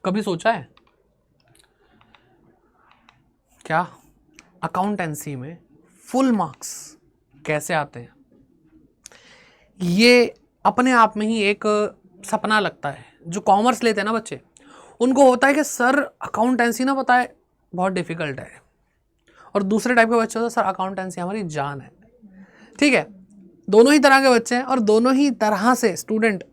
कभी सोचा है क्या अकाउंटेंसी में फुल मार्क्स कैसे आते हैं? ये अपने आप में ही एक सपना लगता है। जो कॉमर्स लेते हैं ना बच्चे, उनको होता है कि सर अकाउंटेंसी ना पता है बहुत डिफिकल्ट है, और दूसरे टाइप के बच्चे होते हैं सर अकाउंटेंसी हमारी जान है। ठीक है, दोनों ही तरह के बच्चे हैं और दोनों ही तरह से स्टूडेंट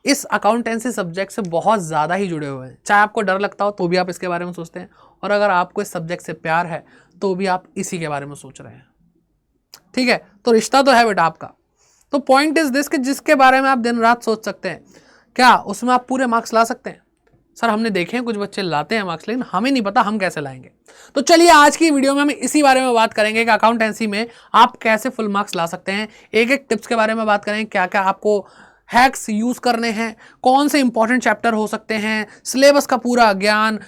इस अकाउंटेंसी सब्जेक्ट से बहुत ज़्यादा ही जुड़े हुए हैं। चाहे आपको डर लगता हो तो भी आप इसके बारे में सोचते हैं, और अगर आपको इस सब्जेक्ट से प्यार है तो भी आप इसी के बारे में सोच रहे हैं। ठीक है, तो रिश्ता तो है बेटा आपका। तो पॉइंट इज दिस कि जिसके बारे में आप दिन रात सोच सकते हैं, क्या उसमें आप पूरे मार्क्स ला सकते हैं? सर हमने देखे हैं कुछ बच्चे लाते हैं मार्क्स, लेकिन हमें नहीं पता हम कैसे लाएंगे। तो चलिए आज की वीडियो में हम इसी बारे में बात करेंगे कि अकाउंटेंसी में आप कैसे फुल मार्क्स ला सकते हैं। एक एक टिप्स के बारे में बात करेंगे, क्या क्या आपको हैक्स यूज करने हैं, कौन से इंपॉर्टेंट चैप्टर हो सकते हैं, सिलेबस का पूरा ज्ञान,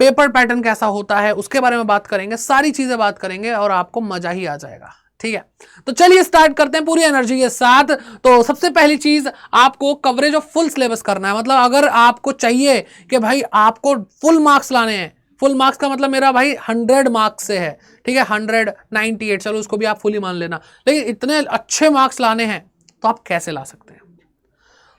पेपर पैटर्न कैसा होता है उसके बारे में बात करेंगे, सारी चीजें बात करेंगे और आपको मजा ही आ जाएगा। ठीक है, तो चलिए स्टार्ट करते हैं पूरी एनर्जी के साथ। तो सबसे पहली चीज, आपको कवरेज ऑफ फुल सिलेबस करना है। मतलब अगर आपको चाहिए कि भाई आपको फुल मार्क्स लाने हैं, फुल मार्क्स का मतलब मेरा भाई 100 मार्क्स से है, ठीक है, 198, चलो उसको भी आप फुल ही मान लेना, लेकिन इतने अच्छे मार्क्स लाने हैं तो आप कैसे ला सकते हैं?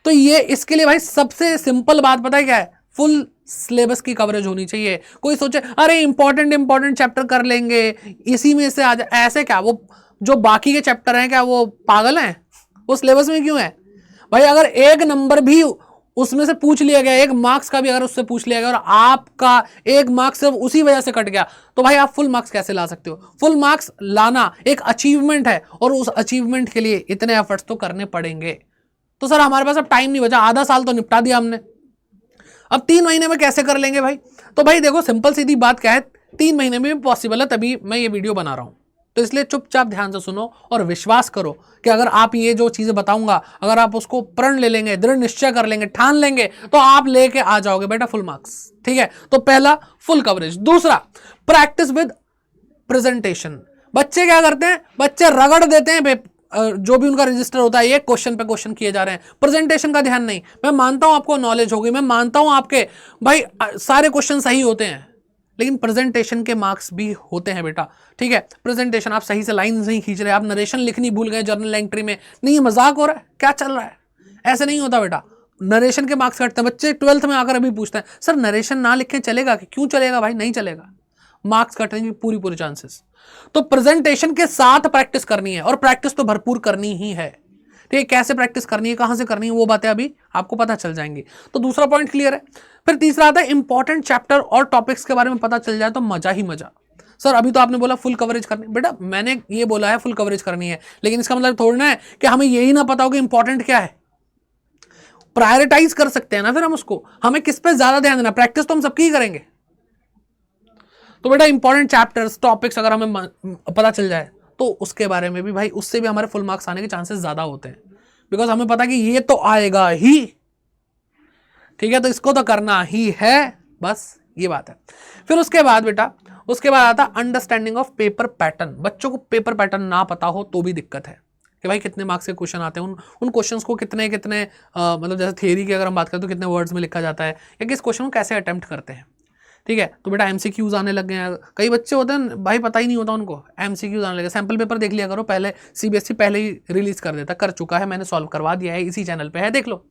तो ये इसके लिए भाई सबसे सिंपल बात पता है क्या है? फुल सिलेबस की कवरेज होनी चाहिए। कोई सोचे अरे इंपॉर्टेंट चैप्टर कर लेंगे, इसी में से आ जाए, ऐसे क्या? वो जो बाकी के चैप्टर हैं क्या वो पागल हैं? वो सिलेबस में क्यों है भाई? अगर एक नंबर भी उसमें से पूछ लिया गया, एक मार्क्स का भी अगर उससे पूछ लिया गया और आपका एक मार्क्स सिर्फ उसी वजह से कट गया, तो भाई आप फुल मार्क्स कैसे ला सकते हो? फुल मार्क्स लाना एक अचीवमेंट है, और उस अचीवमेंट के लिए इतने एफर्ट्स तो करने पड़ेंगे। तो सर हमारे पास अब टाइम नहीं बचा, आधा साल तो निपटा दिया हमने, अब 3 महीने में कैसे कर लेंगे भाई? तो भाई देखो सिंपल सीधी बात क्या है, 3 महीने में पॉसिबल है, तभी मैं ये वीडियो बना रहा हूं। तो इसलिए चुपचाप ध्यान से सुनो और विश्वास करो कि अगर आप ये जो चीजें बताऊंगा, अगर आप उसको प्रण ले लेंगे, दृढ़ निश्चय कर लेंगे, ठान लेंगे, तो आप लेके आ जाओगे बेटा फुल मार्क्स। ठीक है, तो पहला फुल कवरेज। दूसरा, प्रैक्टिस विद प्रेजेंटेशन। बच्चे क्या करते हैं? बच्चे रगड़ देते हैं जो भी उनका रजिस्टर होता है, एक क्वेश्चन पे क्वेश्चन किए जा रहे हैं, प्रेजेंटेशन का ध्यान नहीं। मैं मानता हूं आपको नॉलेज होगी, मैं मानता हूं आपके भाई सारे क्वेश्चन सही होते हैं, लेकिन प्रेजेंटेशन के मार्क्स भी होते हैं बेटा। ठीक है, प्रेजेंटेशन आप सही से लाइन नहीं खींच रहे, आप नरेशन लिखनी भूल गए जर्नल एंट्री में, नहीं मजाक हो रहा है, क्या चल रहा है? ऐसे नहीं होता बेटा, नरेशन के मार्क्स कटते हैं। बच्चे 12th में आकर अभी पूछते हैं सर नरेशन ना लिखें चलेगा? क्यों चलेगा भाई? नहीं चलेगा, मार्क्स कटने की पूरी चांसेस। तो प्रेजेंटेशन के साथ प्रैक्टिस करनी है, और प्रैक्टिस तो भरपूर करनी ही है। ठीक है, कैसे प्रैक्टिस करनी है, कहां से करनी है, वो बातें अभी आपको पता चल जाएंगी। तो दूसरा पॉइंट क्लियर है। फिर तीसरा आता है इंपॉर्टेंट चैप्टर और टॉपिक्स के बारे में पता चल जाए तो मजा ही मजा। सर अभी तो आपने बोला फुल कवरेज करनी, बेटा मैंने ये बोला है फुल कवरेज करनी है, लेकिन इसका मतलब थोड़ा ना है कि हमें यही ना पता हो कि इंपॉर्टेंट क्या है। प्रायोरिटाइज कर सकते हैं ना फिर हम उसको, हमें किस पे ज्यादा ध्यान देना। प्रैक्टिस तो हम सबकी ही करेंगे, तो बेटा इंपॉर्टेंट चैप्टर्स टॉपिक्स अगर हमें पता चल जाए तो उसके बारे में भी भाई, उससे भी हमारे फुल मार्क्स आने के चांसेस ज्यादा होते हैं, बिकॉज हमें पता कि ये तो आएगा ही। ठीक है, तो इसको तो करना ही है, बस ये बात है। फिर उसके बाद बेटा, उसके बाद आता अंडरस्टैंडिंग ऑफ पेपर पैटर्न। बच्चों को पेपर पैटर्न ना पता हो तो भी दिक्कत है कि भाई कितने मार्क्स के क्वेश्चन आते हैं, उन क्वेश्चंस को कितने मतलब जैसे थियरी की अगर हम बात करें तो कितने वर्ड्स में लिखा जाता है, या किस क्वेश्चन को कैसे अटेम्प्ट करते हैं। ठीक है, तो बेटा एमसीक्यूज आने लग गए हैं। कई बच्चे होते हैं भाई पता ही नहीं होता उनको, एमसीक्यूज आने लगे। सैंपल पेपर देख लिया करो, पहले सीबीएसई पहले ही रिलीज कर देता, कर चुका है, मैंने सॉल्व करवा दिया है, इसी चैनल पे है, देख लो।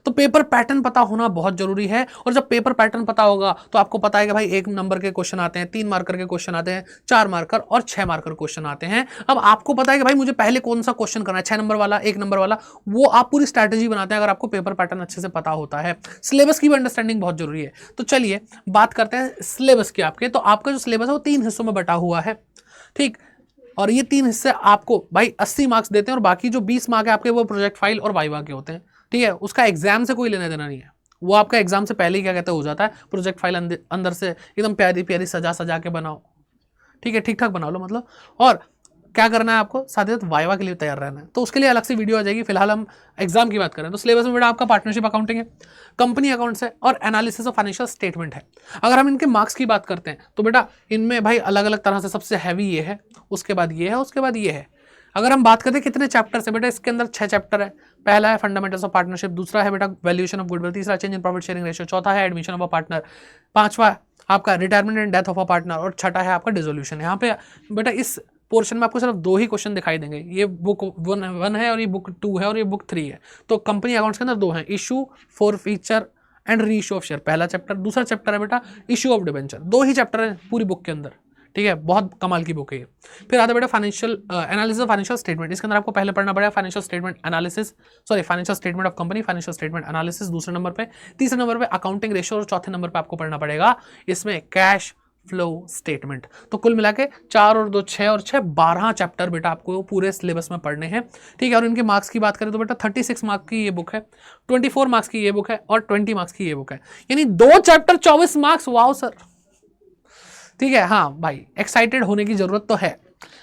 तो पेपर पैटर्न पता होना बहुत जरूरी है, और जब पेपर पैटर्न पता होगा तो आपको पता है कि भाई 1 नंबर के क्वेश्चन आते हैं, 3 मार्कर के क्वेश्चन आते हैं, 4 मार्कर और 6 मार्कर क्वेश्चन आते हैं। अब आपको पता है कि भाई मुझे पहले कौन सा क्वेश्चन करना है, 6 नंबर वाला, 1 नंबर वाला, वो आप पूरी स्ट्रैटेजी बनाते हैं अगर आपको पेपर पैटर्न अच्छे से पता होता है। सिलेबस की भी अंडरस्टैंडिंग बहुत जरूरी है। तो चलिए बात करते हैं सिलेबस की आपके। तो आपका जो सिलेबस है वो 3 हिस्सों में बटा हुआ है। ठीक, और ये 3 हिस्से आपको भाई 80 मार्क्स देते हैं, और बाकी जो 20 मार्क है आपके वो प्रोजेक्ट फाइल और वाइवा के होते हैं। ठीक है, उसका एग्जाम से कोई लेना देना नहीं है, वो आपका एग्जाम से पहले ही क्या कहते हैं हो जाता है। प्रोजेक्ट फाइल अंदर से एकदम प्यारी प्यारी सजा के बनाओ, ठीक है, ठीक ठाक बना लो मतलब। और क्या करना है आपको, साथ ही साथ वाइवा के लिए तैयार रहना है, तो उसके लिए अलग से वीडियो आ जाएगी। फिलहाल हम एग्जाम की बात करें तो सिलेबस में बेटा आपका पार्टनरशिप अकाउंटिंग है, कंपनी अकाउंट्स है, और एनालिसिस ऑफ फाइनेंशियल स्टेटमेंट है। अगर हम इनके मार्क्स की बात करते हैं तो बेटा इनमें भाई अलग अलग तरह से सबसे हैवी ये है, उसके बाद ये है, उसके बाद ये है। अगर हम बात करते हैं कितने चैप्टर है बेटा, इसके अंदर 6 चैप्टर है। पहला है फंडामेंटल्स ऑफ पार्टनरशिप, दूसरा है बेटा वैल्यूएशन ऑफ गुडविल, तीसरा change in profit sharing ratio, चौथा है एडमिशन ऑफ अ पार्टनर, पांचवा आपका retirement and death of a partner, और छठा है आपका डिसोल्यूशन। यहाँ पे बेटा इस पोर्शन में आपको सिर्फ 2 ही क्वेश्चन दिखाई देंगे, ये बुक 1 है और ये बुक 2 है और ये बुक 3 है। तो कंपनी अकाउंट्स के अंदर 2 हैं, issue forfeiture and re issue of share, पहला चैप्टर। दूसरा चैप्टर है बेटा issue of debenture. 2 he chapter है पूरी बुक के अंदर, ठीक है, बहुत कमाल की बुक है ये। फिर आता है बेटा financial analysis of financial statement, इसके अंदर आपको पहले पढ़ना पड़ेगा financial statement analysis, sorry financial statement of company, financial statement analysis दूसरे नंबर पे, तीसरे नंबर पे अकाउंटिंग रेशियो और चौथे नंबर पे आपको पढ़ना पड़ेगा इसमें कैश फ्लो स्टेटमेंट। तो कुल मिला के 4 और 2 6 और 6 12 चैप्टर बेटा आपको पूरे सिलेबस में पढ़ने हैं, ठीक है। और इनके मार्क्स की बात करें तो बेटा 36 मार्क्स की ये बुक है, 24 मार्क्स की ये बुक है और 20 मार्क्स की ये बुक है, यानी 2 चैप्टर 24 मार्क्स। वाओ सर, ठीक है। हाँ भाई, एक्साइटेड होने की जरूरत तो है,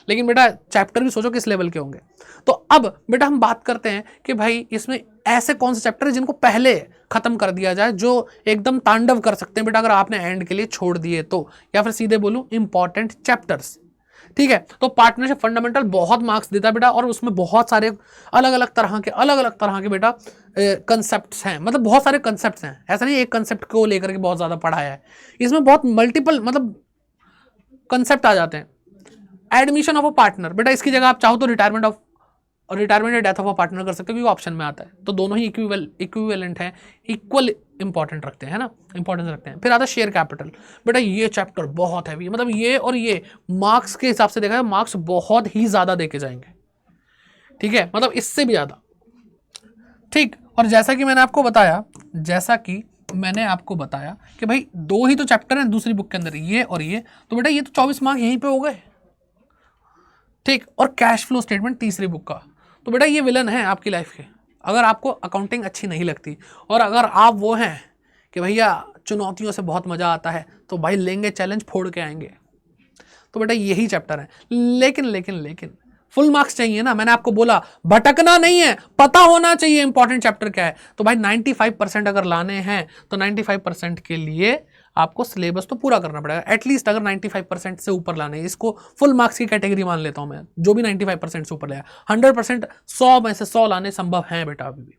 लेकिन बेटा चैप्टर भी सोचो किस लेवल के होंगे। तो अब बेटा हम बात करते हैं कि भाई इसमें ऐसे कौन से चैप्टर है जिनको पहले खत्म कर दिया जाए, जो एकदम तांडव कर सकते हैं बेटा अगर आपने एंड के लिए छोड़ दिए तो, या फिर सीधे बोलूं इंपॉर्टेंट चैप्टर्स, ठीक है। तो पार्टनरशिप फंडामेंटल बहुत मार्क्स देता है बेटा, और उसमें बहुत सारे अलग अलग तरह के बेटा कंसेप्ट्स हैं, मतलब बहुत सारे कंसेप्ट्स हैं, ऐसा नहीं एक कंसेप्ट को लेकर के बहुत ज्यादा पढ़ाया है, इसमें बहुत मल्टीपल मतलब कंसेप्ट आ जाते हैं। एडमिशन ऑफ अ पार्टनर, बेटा इसकी जगह आप चाहो तो रिटायरमेंट या डेथ ऑफ अ पार्टनर कर सकते हो, क्योंकि ऑप्शन में आता है, तो दोनों ही इक्विवेलेंट हैं, इक्वल इंपॉर्टेंट रखते हैं ना, इंपॉर्टेंस रखते हैं। फिर आता है शेयर कैपिटल, बेटा ये चैप्टर बहुत हैवी, मतलब ये और ये मार्क्स के हिसाब से देखा है, मार्क्स बहुत ही ज्यादा देके जाएंगे, ठीक है, मतलब इससे भी ज्यादा, ठीक। और जैसा कि मैंने आपको बताया कि भाई 2 ही तो चैप्टर हैं दूसरी बुक के अंदर, ये और ये, तो बेटा ये तो 24 मार्क्स यहीं पे हो गए, ठीक। और कैश फ्लो स्टेटमेंट तीसरी बुक का, तो बेटा ये विलन है आपकी लाइफ के। अगर आपको अकाउंटिंग अच्छी नहीं लगती और अगर आप वो हैं कि भैया चुनौतियों से बहुत मजा आता है, तो भाई लेंगे चैलेंज, फोड़ के आएंगे, तो बेटा यही चैप्टर है। लेकिन फुल मार्क्स चाहिए ना, मैंने आपको बोला भटकना नहीं है, पता होना चाहिए इंपॉर्टेंट चैप्टर क्या है। तो भाई 95% अगर लाने हैं तो 95% के लिए आपको सिलेबस तो पूरा करना पड़ेगा, एटलीस्ट अगर 95% से ऊपर लाने हैं, इसको फुल मार्क्स की कैटेगरी मान लेता हूं मैं, जो भी 95% से ऊपर ले 100%, 100 में से 100 लाने संभव हैं बेटा अभी भी,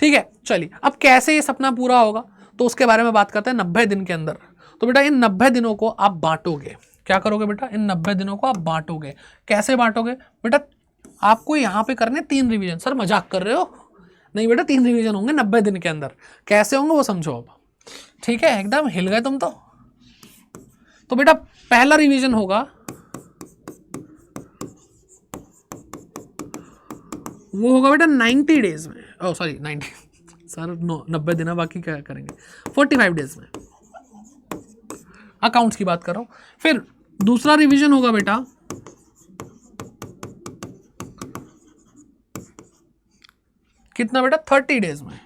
ठीक है। चलिए अब कैसे ये सपना पूरा होगा, तो उसके बारे में बात करते हैं 90 दिन के अंदर। तो बेटा इन 90 दिनों को आप बांटोगे, क्या करोगे बेटा, इन 90 दिनों को आप बांटोगे। कैसे बांटोगे बेटा, आपको यहाँ पे करने 3 रिवीजन। सर मजाक कर रहे हो? नहीं बेटा 3 रिवीजन होंगे 90 दिन के अंदर। कैसे होंगे वो समझो अब, ठीक है, एकदम हिल गए तुम तो बेटा पहला रिवीजन होगा, वो होगा बेटा 90 डेज में, ओ सॉरी 90 सर 90 दिन बाकी क्या करेंगे, 45 डेज में, अकाउंट्स की बात कर रहा हूं। फिर दूसरा रिवीजन होगा बेटा कितना बेटा, 30 डेज में।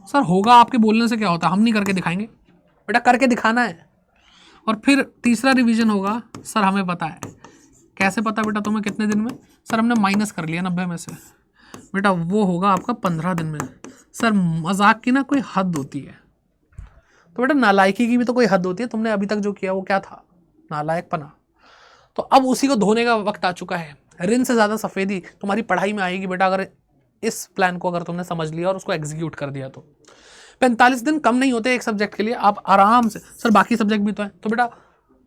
सर होगा आपके बोलने से क्या होता है, हम नहीं करके दिखाएंगे बेटा, करके दिखाना है। और फिर तीसरा रिवीजन होगा, सर हमें पता है, कैसे पता बेटा तुम्हें कितने दिन में, सर हमने माइनस कर लिया 90 में से बेटा, वो होगा आपका 15 दिन में। सर मजाक की ना कोई हद होती है, तो बेटा नालायकी की भी तो कोई हद होती है, तुमने अभी तक जो किया वो क्या था, नालायकपना। तो अब उसी को धोने का वक्त आ चुका है। रिन से ज्यादा सफेदी तुम्हारी पढ़ाई में आएगी बेटा, अगर इस प्लान को अगर तुमने समझ लिया और उसको एग्जीक्यूट कर दिया तो। 45 दिन कम नहीं होते एक सब्जेक्ट के लिए, आप आराम से, सर बाकी सब्जेक्ट भी तो है, तो बेटा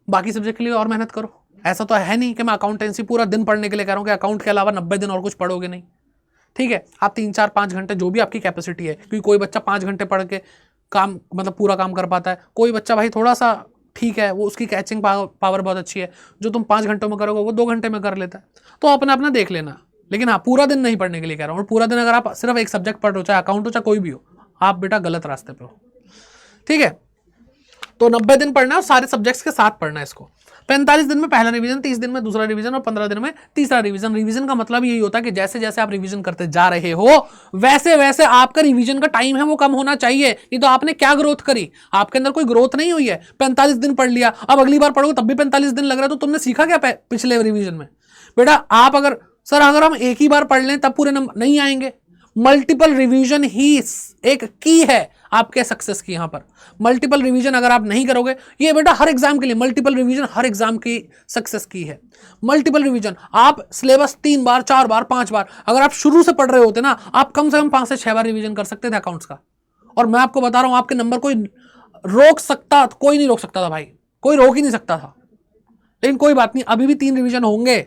बाकी सब्जेक्ट के लिए और मेहनत करो। ऐसा तो है नहीं कि मैं अकाउंटेंसी पूरा दिन पढ़ने के लिए कह रहा हूँ कि अकाउंट के अलावा 90 दिन और कुछ पढ़ोगे नहीं, ठीक है। आप 3 4 5 घंटे जो भी आपकी कैपेसिटी है, क्योंकि कोई बच्चा 5 घंटे पढ़ के काम मतलब पूरा काम कर पाता है, कोई बच्चा भाई थोड़ा सा ठीक है, वो उसकी कैचिंग पावर बहुत अच्छी है, जो तुम 5 घंटों में करोगे वो 2 घंटे में कर लेता है, तो अपना अपना देख लेना। लेकिन हाँ पूरा दिन नहीं पढ़ने के लिए कह रहा हूँ, और पूरा दिन अगर आप सिर्फ एक सब्जेक्ट पढ़ रहे हो, चाहे अकाउंट हो चाहे कोई भी हो, आप बेटा गलत रास्ते पे हो, ठीक है। तो 90 दिन पढ़ना है और सारे सब्जेक्ट्स के साथ पढ़ना है इसको। 45 दिन में पहला रिवीजन, 30 दिन में दूसरा रिवीजन और 15 दिन में तीसरा रिवीजन। रिवीजन का मतलब यही होता है कि जैसे जैसे आप रिवीजन करते जा रहे हो वैसे वैसे आपका रिवीजन का टाइम है वो कम होना चाहिए, नहीं तो आपने क्या ग्रोथ करी, आपके अंदर कोई ग्रोथ नहीं हुई है। 45 दिन पढ़ लिया, अब अगली बार पढ़ोगे तब भी 45 दिन लग रहा है, तो तुमने सीखा क्या पिछले रिवीजन में? बेटा आप अगर सर अगर हम एक ही बार पढ़ लें तब पूरे नंबर नहीं आएंगे, मल्टीपल रिवीजन ही एक की है आपके सक्सेस की। यहां पर मल्टीपल रिवीजन अगर आप नहीं करोगे, ये बेटा हर एग्जाम के लिए मल्टीपल रिवीजन हर एग्जाम की सक्सेस की है। मल्टीपल रिवीजन, आप सिलेबस 3 बार 4 बार 5 बार अगर आप शुरू से पढ़ रहे होते ना, आप कम से कम 5 से 6 बार रिवीजन कर सकते थे अकाउंट्स का। और मैं आपको बता रहा हूं, आपके नंबर कोई रोक सकता, कोई नहीं रोक सकता था भाई, कोई रोक ही नहीं सकता था। लेकिन कोई बात नहीं, अभी भी 3 रिवीजन होंगे,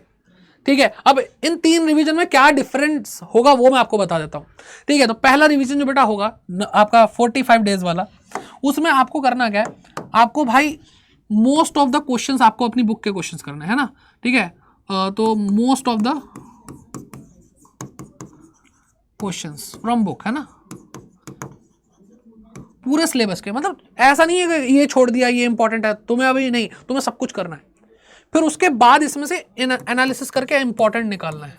ठीक है। अब इन 3 रिवीजन में क्या डिफरेंस होगा वो मैं आपको बता देता हूं, ठीक है। तो पहला रिवीजन जो बेटा होगा आपका 45 डेज वाला, उसमें आपको करना क्या है, आपको भाई मोस्ट ऑफ द क्वेश्चंस आपको अपनी बुक के क्वेश्चंस करने हैं ना, ठीक है। तो most of the questions from book है ना, पूरे सिलेबस के। मतलब ऐसा नहीं है कि ये छोड़ दिया, ये इंपॉर्टेंट है, तुम्हें अभी नहीं, तुम्हें सब कुछ करना है। फिर उसके बाद इसमें से एनालिसिस करके इंपॉर्टेंट निकालना है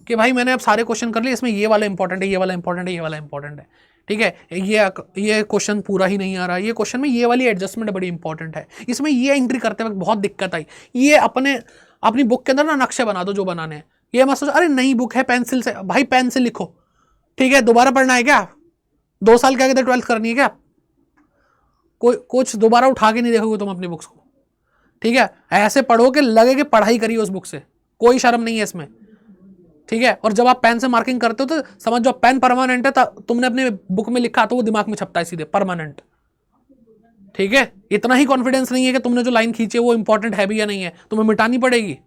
कि भाई मैंने अब सारे क्वेश्चन कर लिए, इसमें ये वाला इंपॉर्टेंट है, ये वाला इंपॉर्टेंट है, ये वाला इंपॉर्टेंट है, ठीक है। ये क्वेश्चन पूरा ही नहीं आ रहा, ये क्वेश्चन में ये वाली एडजस्टमेंट बड़ी इंपॉर्टेंट है, इसमें ये एंट्री करते वक्त बहुत दिक्कत आई, ये अपनी बुक के अंदर ना नक्शे बना दो जो बनाने हैं। ये मत सोचो अरे नई बुक है पेंसिल से, भाई पेन से लिखो, ठीक है। दोबारा पढ़ना है क्या? 2 साल क्या कहते 12th करनी है क्या? कोई कुछ दोबारा उठा के नहीं देखोगे तुम अपनी बुक्स को, ठीक है। ऐसे पढ़ो कि लगे कि पढ़ाई करिए उस बुक से, कोई शर्म नहीं है इसमें, ठीक है। और जब आप पेन से मार्किंग करते हो तो समझ जाओ पेन परमानेंट है, तुमने अपने बुक में लिखा तो वो दिमाग में छपता है सीधे परमानेंट, ठीक है। इतना ही कॉन्फिडेंस नहीं है कि तुमने जो लाइन खींची है वो इंपॉर्टेंट है भी या नहीं है, तुम्हें मिटानी पड़ेगी।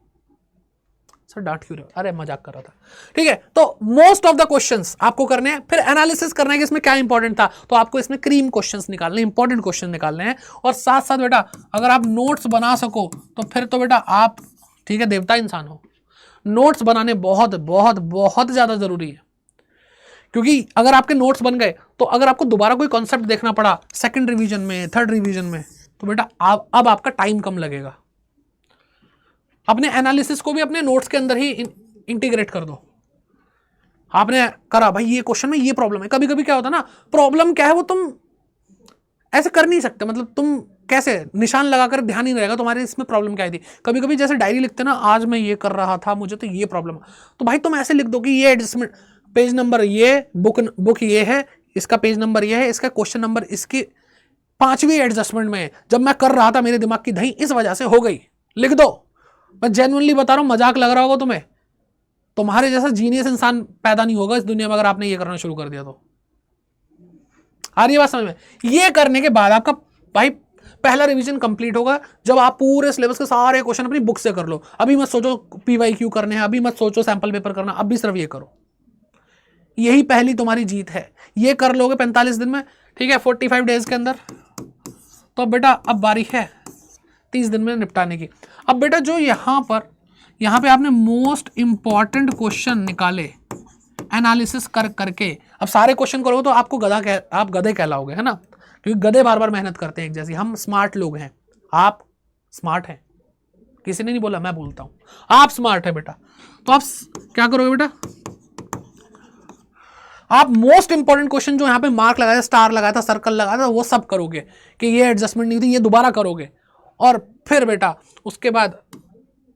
सर डांट क्यों रहे हो? अरे मजाक कर रहा था, ठीक है। तो मोस्ट ऑफ द क्वेश्चंस आपको करने हैं, फिर एनालिसिस करना है कि इसमें क्या इंपॉर्टेंट था, तो आपको इसमें क्रीम क्वेश्चंस निकालने, इंपॉर्टेंट क्वेश्चन निकालने हैं। और साथ साथ बेटा अगर आप नोट्स बना सको तो फिर तो बेटा आप, ठीक है, देवता इंसान हो। नोट्स बनाने बहुत बहुत बहुत ज्यादा जरूरी है, क्योंकि अगर आपके नोट्स बन गए तो अगर आपको दोबारा कोई कॉन्सेप्ट देखना पड़ा सेकंड रिवीजन में, थर्ड रिवीजन में, तो बेटा अब आपका टाइम कम लगेगा। अपने एनालिसिस को भी अपने नोट्स के अंदर ही इंटीग्रेट कर दो। आपने करा भाई ये क्वेश्चन में ये प्रॉब्लम है, कभी कभी क्या होता है ना, प्रॉब्लम क्या है वो तुम ऐसे कर नहीं सकते, मतलब तुम कैसे निशान लगाकर ध्यान ही नहीं रहेगा तुम्हारे इसमें प्रॉब्लम क्या थी। कभी कभी जैसे डायरी लिखते ना, आज मैं ये कर रहा था, मुझे तो ये प्रॉब्लम, तो भाई तुम ऐसे लिख दो कि ये एडजस्टमेंट, पेज नंबर ये, बुक ये है, इसका पेज नंबर ये है, इसका क्वेश्चन नंबर इसकी 5वीं एडजस्टमेंट में जब मैं कर रहा था मेरे दिमाग की दही इस वजह से हो गई, लिख दो। मैं जेन्युइनली बता रहा हूं, मजाक लग रहा होगा तुम्हें, तुम्हारे जैसा जीनियस इंसान पैदा नहीं होगा इस दुनिया में अगर आपने ये करना शुरू कर दिया तो। आ रही है बात समझ में? ये करने के बाद आपका भाई पहला रिवीजन कंप्लीट होगा जब आप पूरे सिलेबस के सारे क्वेश्चन अपनी बुक से कर लो। अभी मत सोचो PYQ करने हैं, अभी मत सोचो सैंपल पेपर करना, अभी सिर्फ ये करो। यही पहली तुम्हारी जीत है, ये कर लोगे 45 दिन में, ठीक है, 45 डेज के अंदर। तो बेटा अब बारी है 30 दिन में निपटाने की। अब बेटा जो यहाँ पे आपने मोस्ट इंपॉर्टेंट क्वेश्चन निकाले एनालिसिस करके, अब सारे क्वेश्चन करोगे तो आपको आप गधे कहलाओगे, है ना, क्योंकि गधे बार बार मेहनत करते हैं एक जैसी। हम स्मार्ट लोग हैं, आप स्मार्ट हैं, किसी ने नहीं बोला, मैं बोलता हूं, आप स्मार्ट है बेटा। तो आप क्या करोगे बेटा, आप मोस्ट इंपॉर्टेंट क्वेश्चन जो यहाँ पे मार्क लगाया था, स्टार लगाया था, सर्कल लगाया था, वो सब करोगे कि ये एडजस्टमेंट नहीं थी, ये दोबारा करोगे। और फिर बेटा उसके बाद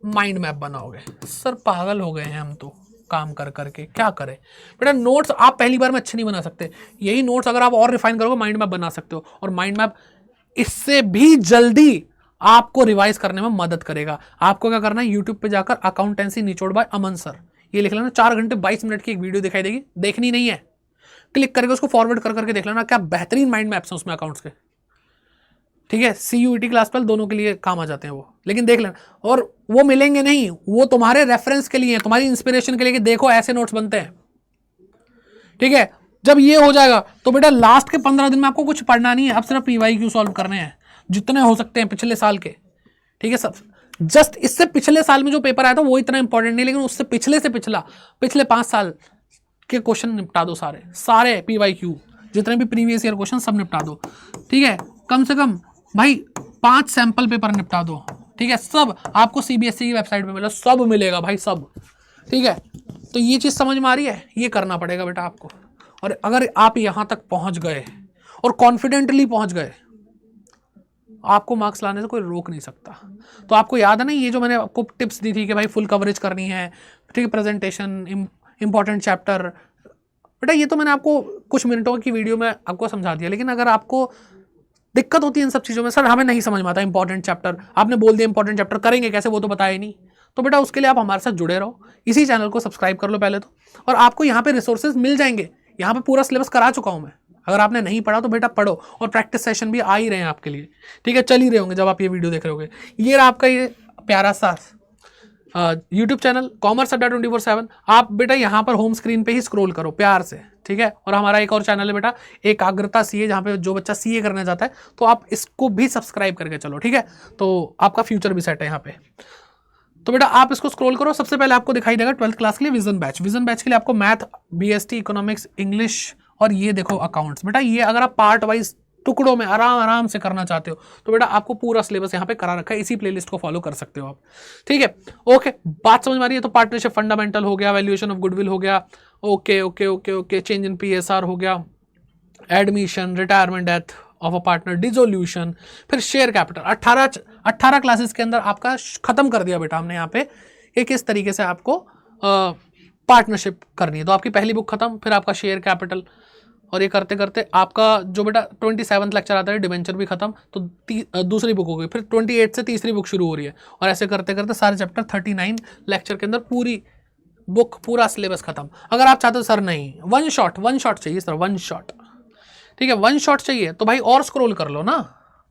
माइंड मैप बनाओगे। सर पागल हो गए हैं हम तो काम कर करके, क्या करें बेटा। नोट्स आप पहली बार में अच्छे नहीं बना सकते, यही नोट्स अगर आप और रिफाइन करोगे माइंड मैप बना सकते हो। और माइंड मैप इससे भी जल्दी आपको रिवाइज करने में मदद करेगा। आपको क्या करना है, यूट्यूब पे जाकर अकाउंटेंसी निचोड़ बाय अमन सर, ये लिख लेना, 4 घंटे 22 मिनट की एक वीडियो दिखाई देगी, देखनी नहीं है, क्लिक करके उसको फॉरवर्ड कर करके देख लेना, क्या बेहतरीन माइंड मैप्स हैं उसमें अकाउंट्स के, ठीक है। CUET क्लास 12 दोनों के लिए काम आ जाते हैं वो, लेकिन देख लेना। और वो मिलेंगे नहीं, वो तुम्हारे रेफरेंस के लिए, तुम्हारी इंस्पिरेशन के लिए कि देखो ऐसे नोट्स बनते हैं, ठीक है। जब ये हो जाएगा तो बेटा लास्ट के 15 दिन में आपको कुछ पढ़ना नहीं है, अब सिर्फ PYQ सॉल्व करने हैं जितने हो सकते हैं पिछले साल के, ठीक है। सब जस्ट इससे पिछले साल में जो पेपर आया था वो इतना इंपॉर्टेंट नहीं, लेकिन उससे पिछले पिछले 5 साल के क्वेश्चन निपटा दो, सारे PYQ जितने भी प्रीवियस ईयर क्वेश्चन सब निपटा दो, ठीक है। कम से कम भाई 5 सैंपल पेपर निपटा दो, ठीक है। सब आपको CBSE की वेबसाइट पे मिलेगा, सब मिलेगा भाई, सब, ठीक है। तो ये चीज़ समझ में आ रही है, ये करना पड़ेगा बेटा आपको। और अगर आप यहाँ तक पहुँच गए और कॉन्फिडेंटली पहुँच गए, आपको मार्क्स लाने से कोई रोक नहीं सकता। तो आपको याद है ना, ये जो मैंने आपको टिप्स दी थी कि भाई फुल कवरेज करनी है, ठीक है, प्रेजेंटेशन, इंपॉर्टेंट चैप्टर। बेटा ये तो मैंने आपको कुछ मिनटों की वीडियो में आपको समझा दिया, लेकिन अगर आपको दिक्कत होती है इन सब चीज़ों में, सर हमें नहीं समझ में आता इंपॉर्टेंट चैप्टर, आपने बोल दिया इंपॉर्टेंट चैप्टर करेंगे कैसे, वो तो बताया नहीं, तो बेटा उसके लिए आप हमारे साथ जुड़े रहो, इसी चैनल को सब्सक्राइब कर लो पहले तो, और आपको यहाँ पे रिसोर्सेज मिल जाएंगे। यहाँ पे पूरा सिलेबस करा चुका हूँ मैं, अगर आपने नहीं पढ़ा तो बेटा पढ़ो, और प्रैक्टिस सेशन भी आ ही रहे हैं आपके लिए, ठीक है, चल ही रहे होंगे जब आप ये वीडियो देख रहे होगे। ये रहा आपका ये प्यारा सा यूट्यूब चैनल कॉमर्स अड्डा 24/7। आप बेटा यहाँ पर होम स्क्रीन पे ही स्क्रॉल करो प्यार से, ठीक है। और हमारा एक और चैनल है बेटा एकाग्रता सीए, जहाँ पे जो बच्चा सीए करना चाहता है तो आप इसको भी सब्सक्राइब करके चलो, ठीक है, तो आपका फ्यूचर भी सेट है यहाँ पे। तो बेटा आप इसको स्क्रॉल करो, सबसे पहले आपको दिखाई देगा 12th क्लास के लिए विजन बैच। विजन बैच के लिए आपको मैथ, बीएसटी, इकोनॉमिक्स, इंग्लिश और ये देखो अकाउंट्स। बेटा ये अगर आप पार्ट वाइज टुकड़ों में आराम से करना चाहते हो तो बेटा आपको पूरा सिलेबस यहाँ पे करा रखा है, इसी प्लेलिस्ट को फॉलो कर सकते हो आप, ठीक है। ओके, बात समझ में आ रही है? तो पार्टनरशिप फंडामेंटल हो गया, वैल्यूएशन ऑफ गुडविल हो गया, ओके, चेंज इन पीएसआर हो गया, admission, retirement, death of a partner, dissolution, फिर शेयर कैपिटल। 18 क्लासेस के अंदर आपका खत्म कर दिया बेटा हमने यहाँ पे कि किस तरीके से आपको पार्टनरशिप करनी है। तो आपकी पहली बुक खत्म, फिर आपका शेयर कैपिटल, और ये करते करते आपका जो बेटा 27th लेक्चर आता है डिबेंचर भी खत्म, तो दूसरी बुक हो गई, फिर 28 से तीसरी बुक शुरू हो रही है, और ऐसे करते करते सारे चैप्टर 39 लेक्चर के अंदर पूरी बुक, पूरा सिलेबस खत्म। अगर आप चाहते हो सर नहीं वन शॉट चाहिए सर, वन शॉट, ठीक है, वन शॉट चाहिए तो भाई और स्क्रॉल कर लो ना,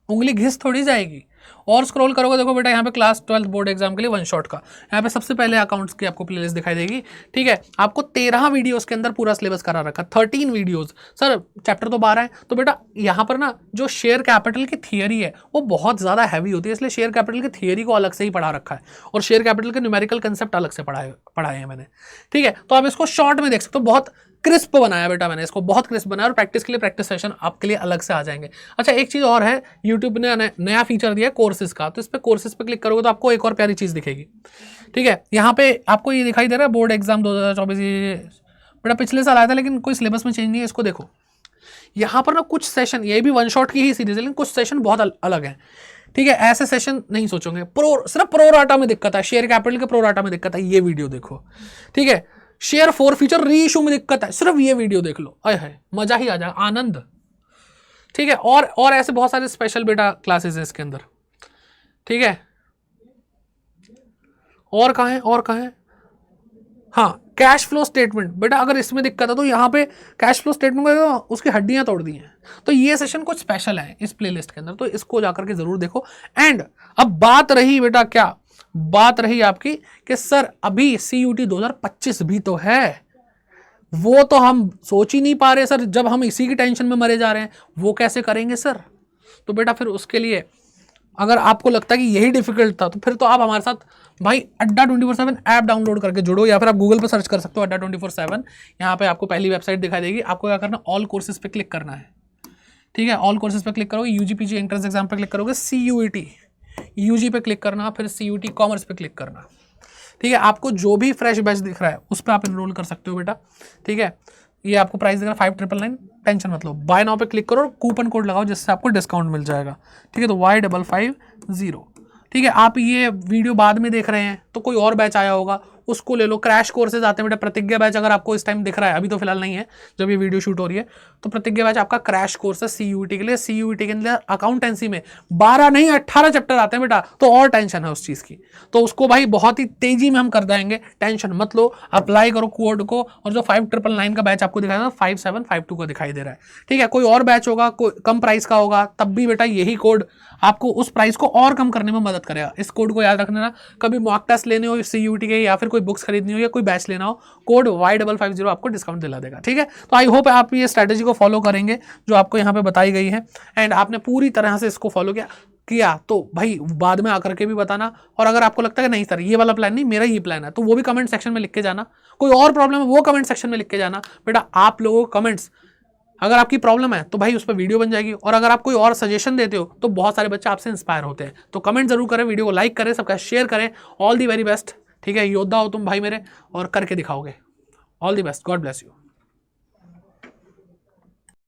उंगली घिस थोड़ी जाएगी, और स्क्रॉल करोगे देखो बेटा यहाँ पे क्लास 12 बोर्ड एग्जाम के लिए वन शॉट का यहाँ पे सबसे पहले अकाउंट्स की आपको प्लेलिस्ट दिखाई देगी, ठीक है। आपको 13 वीडियोस के अंदर पूरा सिलेबस करा रखा, 13 वीडियोस, सर चैप्टर तो 12 है। तो बेटा यहाँ पर ना जो शेयर कैपिटल की थियरी है वो बहुत ज़्यादा हैवी होती है, इसलिए शेयर कैपिटल की थियरी को अलग से ही पढ़ा रखा है, और शेयर कैपिटल के न्यूमेरिकल कंसेप्ट अलग से पढ़ाए हैं मैंने, ठीक है। तो आप इसको शॉर्ट में देख सकते हो, बहुत क्रिस्प बनाया बेटा मैंने इसको, बहुत क्रिस्प बनाया, और प्रैक्टिस के लिए प्रैक्टिस सेशन आपके लिए अलग से आ जाएंगे। अच्छा एक चीज़ और है, यूट्यूब ने नया फीचर दिया है कोर्सेज का, तो इस पर कोर्सेज पे क्लिक करोगे तो आपको एक और प्यारी चीज़ दिखेगी, ठीक है। यहाँ पे आपको ये दिखाई दे रहा है बोर्ड एग्जाम 2024, बेटा पिछले साल आया था लेकिन कोई सिलेबस में चेंज नहीं है, इसको देखो। यहाँ पर ना कुछ सेशन, ये भी वन शॉट की ही सीरीज है लेकिन कुछ सेशन बहुत अलग है, ठीक है। ऐसे सेशन नहीं सोचोगे, सिर्फ प्रोराटा में दिक्कत है, शेयर कैपिटल के प्रोराटा में दिक्कत है, ये वीडियो देखो, ठीक है। शेयर फॉर फ्यूचर री इशू में दिक्कत है, सिर्फ ये वीडियो देख लो, अय है मजा ही आ जाए, आनंद, ठीक है। और ऐसे बहुत सारे स्पेशल बेटा क्लासेस हैं इसके अंदर, ठीक है। और कहाँ है हाँ, कैश फ्लो स्टेटमेंट। बेटा अगर इसमें दिक्कत है तो यहाँ पे कैश फ्लो स्टेटमेंट को उसकी हड्डियां तोड़ दी हैं, तो ये सेशन कुछ स्पेशल है इस प्लेलिस्ट के अंदर, तो इसको जाकर के जरूर देखो। एंड अब बात रही बेटा क्या, बात रही आपकी कि सर अभी CUT 2025 भी तो है, वो तो हम सोच ही नहीं पा रहे सर, जब हम इसी की टेंशन में मरे जा रहे हैं, वो कैसे करेंगे सर। तो बेटा फिर उसके लिए अगर आपको लगता है कि यही डिफिकल्ट था तो फिर तो आप हमारे साथ भाई अड्डा 24/7 ऐप डाउनलोड करके जुड़ो, या फिर आप गूगल पर सर्च कर सकते हो अड्डा 24/7। यहाँ पे आपको पहली वेबसाइट दिखाई देगी, आपको क्या करना, ऑल कोर्सेज पे क्लिक करना है, ठीक है। ऑल कोर्सेज पे क्लिक करोगे, UGPG एंट्रेंस एग्जाम पे क्लिक करोगे, CUET UG पे क्लिक करना, फिर CUT कॉमर्स पे क्लिक करना, ठीक है। आपको जो भी फ्रेश बैच दिख रहा है उस पर आप इनरोल कर सकते हो बेटा, ठीक है। ये आपको प्राइस देगा 5999, टेंशन मत लो, बाय नाउ पे क्लिक करो और कूपन कोड लगाओ जिससे आपको डिस्काउंट मिल जाएगा, ठीक है। तो Y550, ठीक है। आप ये वीडियो बाद में देख रहे हैं तो कोई और बैच आया होगा उसको ले लो, क्रैश कोर्सेज आते हैं बेटा, प्रतिज्ञा बैच अगर आपको इस टाइम दिख रहा है, अभी तो फिलहाल नहीं है जब ये वीडियो शूट हो रही है, तो प्रतिज्ञा बैच आपका क्रैश कोर्स है CUET के लिए। CUET के अंदर अकाउंटेंसी में 12 नहीं 18 चैप्टर आते हैं बेटा, तो और टेंशन है उस चीज़ की, तो उसको भाई बहुत ही तेजी में हम कर देंगे, टेंशन मत लो, अप्लाई करो कोड को। और जो 5999 का बैच आपको दिखाई दे रहा है 5752 का दिखाई दे रहा है, ठीक है। कोई और बैच होगा, कोई कम प्राइस का होगा, तब भी बेटा यही कोड आपको उस प्राइस को और कम करने में मदद करेगा। इस कोड को याद रखना ना, कभी मॉक टेस्ट लेने हो CUET के, या फिर कोई बुक्स खरीदनी हो या कोई बैच लेना हो, कोड Y550 आपको डिस्काउंट दिला देगा, ठीक है। तो आई होप आप ये स्ट्रैटेजी को फॉलो करेंगे जो आपको यहाँ पे बताई गई है, एंड आपने पूरी तरह से इसको फॉलो किया तो भाई बाद में आकर के भी बताना। और अगर आपको लगता है कि नहीं सर ये वाला प्लान नहीं, मेरा ये प्लान है, तो वो भी कमेंट सेक्शन में लिख के जाना। कोई और प्रॉब्लम है वो कमेंट सेक्शन में लिख के जाना बेटा। आप लोगों को कमेंट्स, अगर आपकी प्रॉब्लम है तो भाई उस पर वीडियो बन जाएगी, और अगर आप कोई और सजेशन देते हो तो बहुत सारे बच्चे आपसे इंस्पायर होते हैं। तो कमेंट जरूर करें, वीडियो को लाइक करें, सबका शेयर करें। ऑल दी वेरी बेस्ट, ठीक है। योद्धा हो तुम भाई मेरे, और करके दिखाओगे। All the best, God bless you.